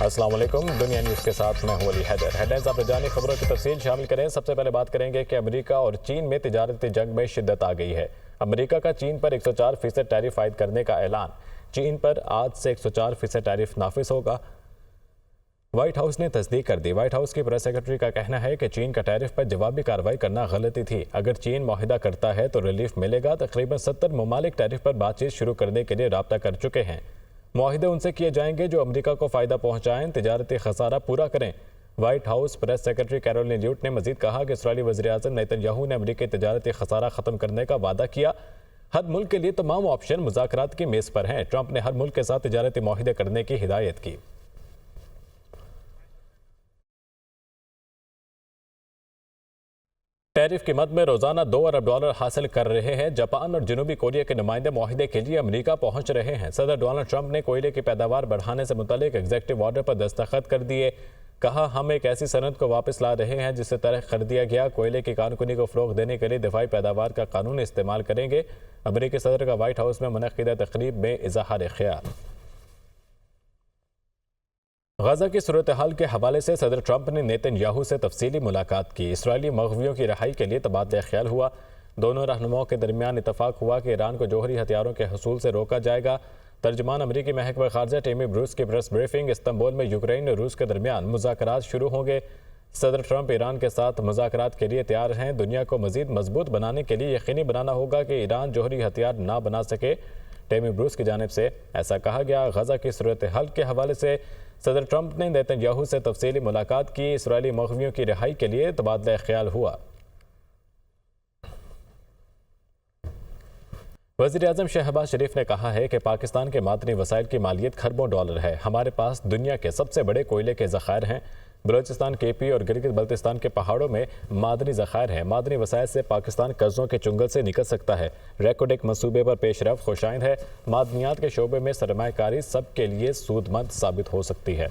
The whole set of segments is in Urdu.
السلام علیکم، دنیا نیوز کے ساتھ میں ہوں علی حیدر۔ ہیڈلائنز آپ نے جانی، خبروں کی تفصیل شامل کریں۔ سب سے پہلے بات کریں گے کہ امریکہ اور چین میں تجارتی جنگ میں شدت آ گئی ہے۔ امریکہ کا چین پر 104% ٹیرف عائد کرنے کا اعلان۔ چین پر آج سے 104% ٹیرف نافذ ہوگا۔ وائٹ ہاؤس نے تصدیق کر دی۔ وائٹ ہاؤس کی پریس سیکرٹری کا کہنا ہے کہ چین کا ٹیرف پر جوابی کارروائی کرنا غلطی تھی۔ اگر چین معاہدہ کرتا ہے تو ریلیف ملے گا۔ تقریباً 70 ممالک ٹیرف پر بات چیت شروع کرنے کے لیے رابطہ کر چکے ہیں۔ معاہدے ان سے کیے جائیں گے جو امریکہ کو فائدہ پہنچائیں، تجارتی خسارہ پورا کریں۔ White House press secretary Karoline Leavitt نے مزید کہا کہ اسرائیلی وزیر اعظم نیتن یاہو نے امریکی تجارتی خسارہ ختم کرنے کا وعدہ کیا۔ ہر ملک کے لیے تمام آپشن مذاکرات کی میز پر ہیں۔ ٹرمپ نے ہر ملک کے ساتھ تجارتی معاہدے کرنے کی ہدایت کی۔ ٹیرف کی مد میں روزانہ $2 ارب حاصل کر رہے ہیں۔ جاپان اور جنوبی کوریا کے نمائندے معاہدے کے لیے امریکہ پہنچ رہے ہیں۔ صدر ڈونلڈ ٹرمپ نے کوئلے کی پیداوار بڑھانے سے متعلق ایگزیکٹو آرڈر پر دستخط کر دیے۔ کہا، ہم ایک ایسی صنعت کو واپس لا رہے ہیں جسے طرح کر دیا گیا۔ کوئلے کی کارکنی کو فروغ دینے کے لیے دفاعی پیداوار کا قانون استعمال کریں گے۔ امریکی صدر کا وائٹ ہاؤس میں منعقدہ تقریب میں اظہار خیال۔ غزہ کی صورتحال کے حوالے سے صدر ٹرمپ نے نیتن یاہو سے تفصیلی ملاقات کی۔ اسرائیلی مغویوں کی رہائی کے لیے تبادلہ خیال ہوا۔ دونوں رہنماؤں کے درمیان اتفاق ہوا کہ ایران کو جوہری ہتھیاروں کے حصول سے روکا جائے گا۔ ترجمان امریکی محکمہ خارجہ ٹیمی بروس کی پریس بریفنگ۔ استنبول میں یوکرین اور روس کے درمیان مذاکرات شروع ہوں گے۔ صدر ٹرمپ ایران کے ساتھ مذاکرات کے لیے تیار ہیں۔ دنیا کو مزید مضبوط بنانے کے لیے یقینی بنانا ہوگا کہ ایران جوہری ہتھیار نہ بنا سکے۔ ٹیمی بروس کی جانب سے ایسا کہا گیا۔ غزہ کی صورتحال کے حوالے سے صدر ٹرمپ نے نیتن یاہو سے تفصیلی ملاقات کی۔ اسرائیلی مغویوں کی رہائی کے لیے تبادلہ خیال ہوا۔ وزیر اعظم شہباز شریف نے کہا ہے کہ پاکستان کے معدنی وسائل کی مالیت کھربوں ڈالر ہے۔ ہمارے پاس دنیا کے سب سے بڑے کوئلے کے ذخائر ہیں۔ بلوچستان، کے پی اور گلگت بلتستان کے پہاڑوں میں معدنی ذخائر ہیں۔ معدنی وسائل سے پاکستان قرضوں کے چنگل سے نکل سکتا ہے۔ ریکوڈک منصوبے پر پیش رفت خوشائند ہے۔ معدنیات کے شعبے میں سرمایہ کاری سب کے لیے سود مند ثابت ہو سکتی ہے۔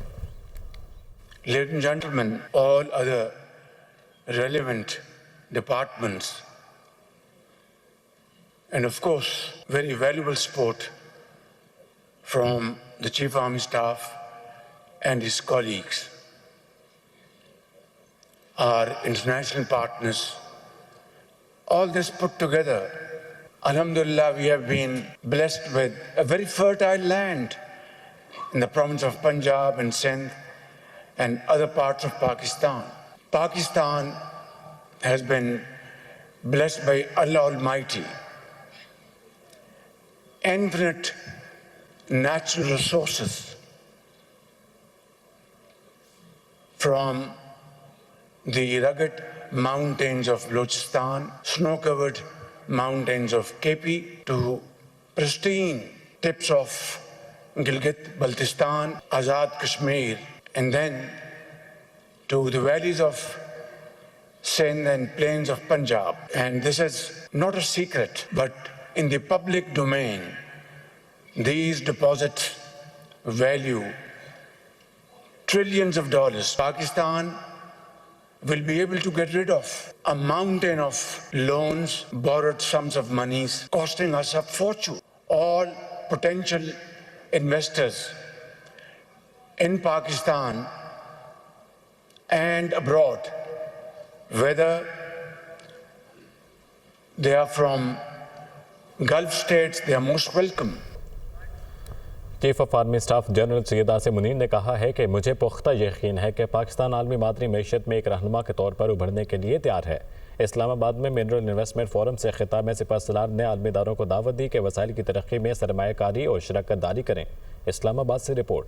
Ladies and gentlemen, all other relevant departments and of course very valuable support from the Chief Army Staff and his colleagues, our international partners, all this put together, alhamdulillah, we have been blessed with a very fertile land in the province of Punjab and Sindh and other parts of Pakistan. Pakistan has been blessed by Allah Almighty. Infinite natural resources from the rugged mountains of Balochistan, snow-covered mountains of KP to pristine tips of Gilgit, Baltistan, Azad Kashmir, and then to the valleys of Sindh and plains of Punjab. And this is not a secret, but in the public domain, these deposits value trillions of dollars. Pakistan will be able to get rid of a mountain of loans, borrowed sums of monies, costing us a fortune. All potential investors in Pakistan and abroad, whether they are from Gulf states, they are most welcome. Chief of army staff general Syed Asim Munir نے کہا ہے کہ مجھے پختہ یقین ہے کہ پاکستان عالمی معدنی معیشت میں ایک رہنما کے طور پر ابھرنے کے لیے تیار ہے۔ اسلام آباد میں منرل انویسٹمنٹ فورم سے خطاب میں سپہ سالار نے عالمی اداروں کو دعوت دی کہ وسائل کی ترقی میں سرمایہ کاری اور شراکت داری کریں۔ اسلام آباد سے رپورٹ۔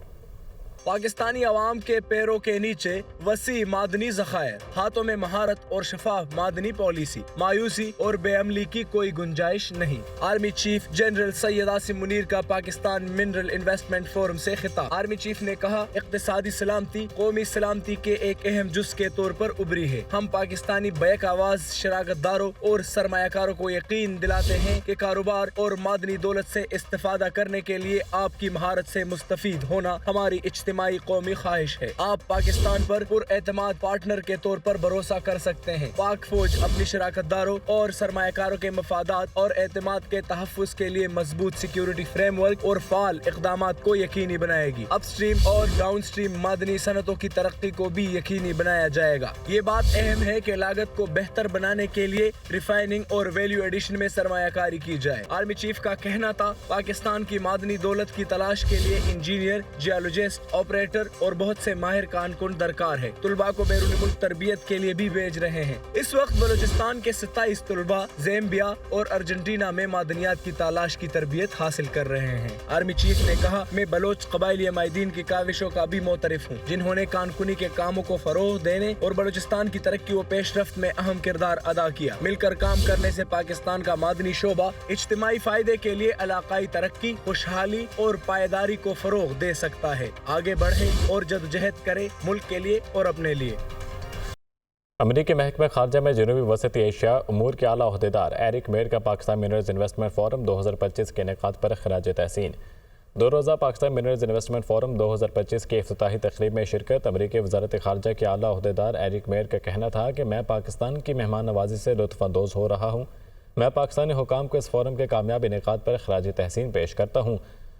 پاکستانی عوام کے پیروں کے نیچے وسیع معدنی ذخائر، ہاتھوں میں مہارت اور شفاف معدنی پالیسی، مایوسی اور بے عملی کی کوئی گنجائش نہیں۔ Army chief general Syed Asim Munir کا پاکستان منرل انویسٹمنٹ فورم سے خطاب۔ آرمی چیف نے کہا، اقتصادی سلامتی قومی سلامتی کے ایک اہم جز کے طور پر ابھری ہے۔ ہم پاکستانی بیک آواز شراکت داروں اور سرمایہ کاروں کو یقین دلاتے ہیں کہ کاروبار اور معدنی دولت سے استفادہ کرنے کے لیے آپ کی مہارت سے مستفید ہونا ہماری اجتماعی اجتماعی قومی خواہش ہے۔ آپ پاکستان پر پراعتماد پارٹنر کے طور پر بھروسہ کر سکتے ہیں۔ پاک فوج اپنی شراکت داروں اور سرمایہ کاروں کے مفادات اور اعتماد کے تحفظ کے لیے مضبوط سیکیورٹی فریم ورک اور فعال اقدامات کو یقینی بنائے گی۔ اپ سٹریم اور ڈاؤن سٹریم معدنی صنعتوں کی ترقی کو بھی یقینی بنایا جائے گا۔ یہ بات اہم ہے کہ لاگت کو بہتر بنانے کے لیے ریفائننگ اور ویلیو ایڈیشن میں سرمایہ کاری کی جائے۔ آرمی چیف کا کہنا تھا، پاکستان کی معدنی دولت کی تلاش کے لیے انجینئر، جیولوجسٹ، آپریٹر اور بہت سے ماہر کارکن درکار ہے۔ طلباء کو بیرون ملک تربیت کے لیے بھی بھیج رہے ہیں۔ اس وقت بلوچستان کے 27 طلباء زیمبیا اور ارجنٹینا میں معدنیات کی تلاش کی تربیت حاصل کر رہے ہیں۔ آرمی چیف نے کہا، میں بلوچ قبائلی عمائدین کی کاوشوں کا بھی معترف ہوں، جنہوں نے کانکنی کے کاموں کو فروغ دینے اور بلوچستان کی ترقی و پیش رفت میں اہم کردار ادا کیا۔ مل کر کام کرنے سے پاکستان کا معدنی شعبہ اجتماعی فائدے کے لیے علاقائی ترقی، خوشحالی اور پائیداری کو فروغ دے سکتا ہے۔ آگے بڑھیں اور جدوجہد کریں ملک کے لیے اور اپنے لیے۔ امریکی محکمہ خارجہ میں جنوبی وسطی ایشیا امور کے اعلیٰ عہدیدار ایرک میر کا پاکستان منرلز انویسٹمنٹ فورم 2025 کے انعقاد پر خراج تحسین۔ 2 روزہ پاکستان منرلز انویسٹمنٹ فورم 2025 کی افتتاحی تقریب میں شرکت۔ امریکی وزارت خارجہ کے اعلیٰ عہدیدار ایرک میر کا کہنا تھا کہ میں پاکستان کی مہمان نوازی سے لطف اندوز ہو رہا ہوں۔ میں پاکستانی حکام کو اس فورم کے کامیاب انعقاد پر خراج تحسین پیش کرتا ہوں۔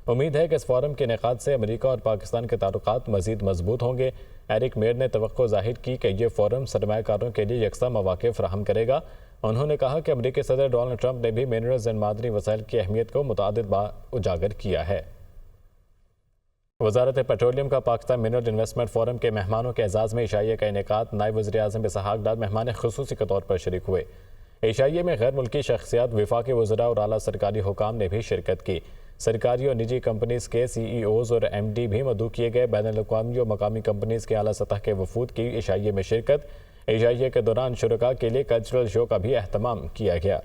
امید ہے کہ اس فورم کے انعقاد سے امریکہ اور پاکستان کے تعلقات مزید مضبوط ہوں گے۔ ایرک میر نے توقع ظاہر کی کہ یہ فورم سرمایہ کاروں کے لیے یکساں مواقع فراہم کرے گا۔ انہوں نے کہا کہ امریکی صدر ڈونلڈ ٹرمپ نے بھی منرلز اینڈ معدنی وسائل کی اہمیت کو متعدد بار اجاگر کیا ہے۔ وزارت پیٹرولیم کا پاکستان منرل انویسٹمنٹ فورم کے مہمانوں کے اعزاز میں عشائیہ کا انعقاد۔ نائب وزیر اعظم اسحاق ڈار مہمان خصوصی کے طور پر شریک ہوئے۔ عشائیے میں غیر ملکی شخصیات، وفاقی وزراء اور اعلیٰ سرکاری حکام نے بھی شرکت کی۔ سرکاری اور نجی کمپنیز کے سی ای اوز اور ایم ڈی بھی مدعو کیے گئے۔ بین الاقوامی اور مقامی کمپنیز کے اعلیٰ سطح کے وفود کی عشائیے میں شرکت۔ عشائیے کے دوران شرکاء کے لیے کلچرل شو کا بھی اہتمام کیا گیا۔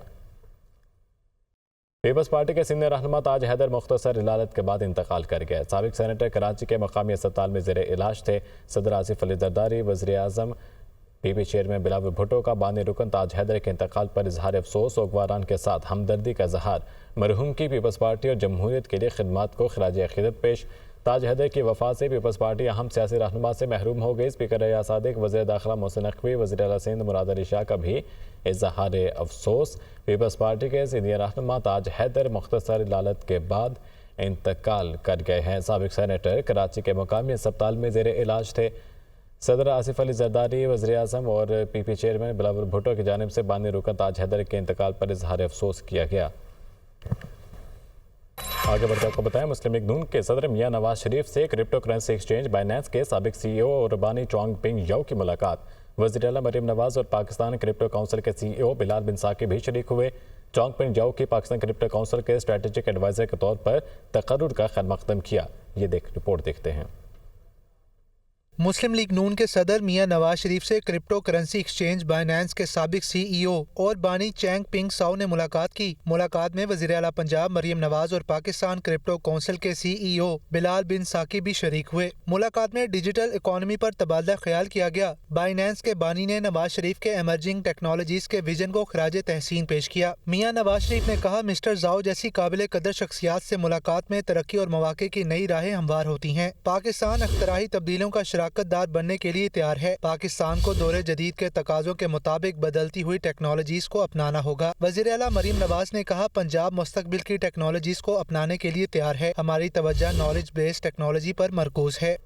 پیپلز پارٹی کے سینئر رہنما تاج حیدر مختصر علالت کے بعد انتقال کر گئے۔ سابق سینیٹر کراچی کے مقامی اسپتال میں زیر علاج تھے۔ صدر آصف علی زرداری، وزیر اعظم پی پی چیئرمین بلاول بھٹو کا بانی رکن تاج حیدر کے انتقال پر اظہار افسوس، سوگواران کے ساتھ ہمدردی کا اظہار۔ مرحوم کی پیپلز پارٹی اور جمہوریت کے لیے خدمات کو خراج عقیدت پیش۔ تاج حیدر کی وفات سے پیپلز پارٹی اہم سیاسی رہنما سے محروم ہو گئی۔ اسپیکر ریاض صادق، وزیر داخلہ محسن نقوی، وزیر اعلیٰ سندھ مراد علی شاہ کا بھی اظہار افسوس۔ پیپلز پارٹی کے سینئر رہنما تاج حیدر مختصر علالت کے بعد انتقال کر گئے ہیں۔ سابق سینیٹر کراچی کے مقامی اسپتال میں زیر علاج تھے۔ صدر آصف علی زرداری، وزیر اعظم اور پی پی چیئرمین بلاول بھٹو کی جانب سے بانی رکن تاج حیدر کے انتقال پر اظہار افسوس کیا گیا۔ آگے بڑھ کر آپ کو بتائیں، مسلم لیگ نون کے صدر میاں نواز شریف سے کرپٹو کرنسی ایکسچینج بائنانس کے سابق سی ای او اور بانی چونگ پنگ یو کی ملاقات۔ وزیر اعلیٰ مریم نواز اور پاکستان کرپٹو کونسل کے سی ای او بلال بن ثاقب بھی شریک ہوئے۔ چونگ پنگ یو کی پاکستان کرپٹو کونسل کے اسٹریٹجک ایڈوائزر کے طور پر تقرر کا خیر مقدم کیا۔ یہ رپورٹ دیکھتے ہیں۔ مسلم لیگ نون کے صدر میاں نواز شریف سے کرپٹو کرنسی ایکسچینج بائنانس کے سابق سی ای او اور بانی چینگ پنگ ساؤ نے ملاقات کی۔ ملاقات میں وزیر اعلیٰ پنجاب مریم نواز اور پاکستان کرپٹو کونسل کے سی ای او بلال بن ثاقب بھی شریک ہوئے۔ ملاقات میں ڈیجیٹل اکانومی پر تبادلہ خیال کیا گیا۔ بائنانس کے بانی نے نواز شریف کے ایمرجنگ ٹیکنالوجیز کے ویژن کو خراج تحسین پیش کیا۔ میاں نواز شریف نے کہا، مسٹر زاؤ جیسی قابل قدر شخصیات سے ملاقات میں ترقی اور مواقع کی نئی راہیں ہموار ہوتی ہیں۔ پاکستان اختراعی تبدیلیوں کا شراکت دار بننے کے لیے تیار ہے۔ پاکستان کو دور جدید کے تقاضوں کے مطابق بدلتی ہوئی ٹیکنالوجیز کو اپنانا ہوگا۔ وزیر اعلیٰ مریم نواز نے کہا، پنجاب مستقبل کی ٹیکنالوجیز کو اپنانے کے لیے تیار ہے۔ ہماری توجہ نالج بیس ٹیکنالوجی پر مرکوز ہے۔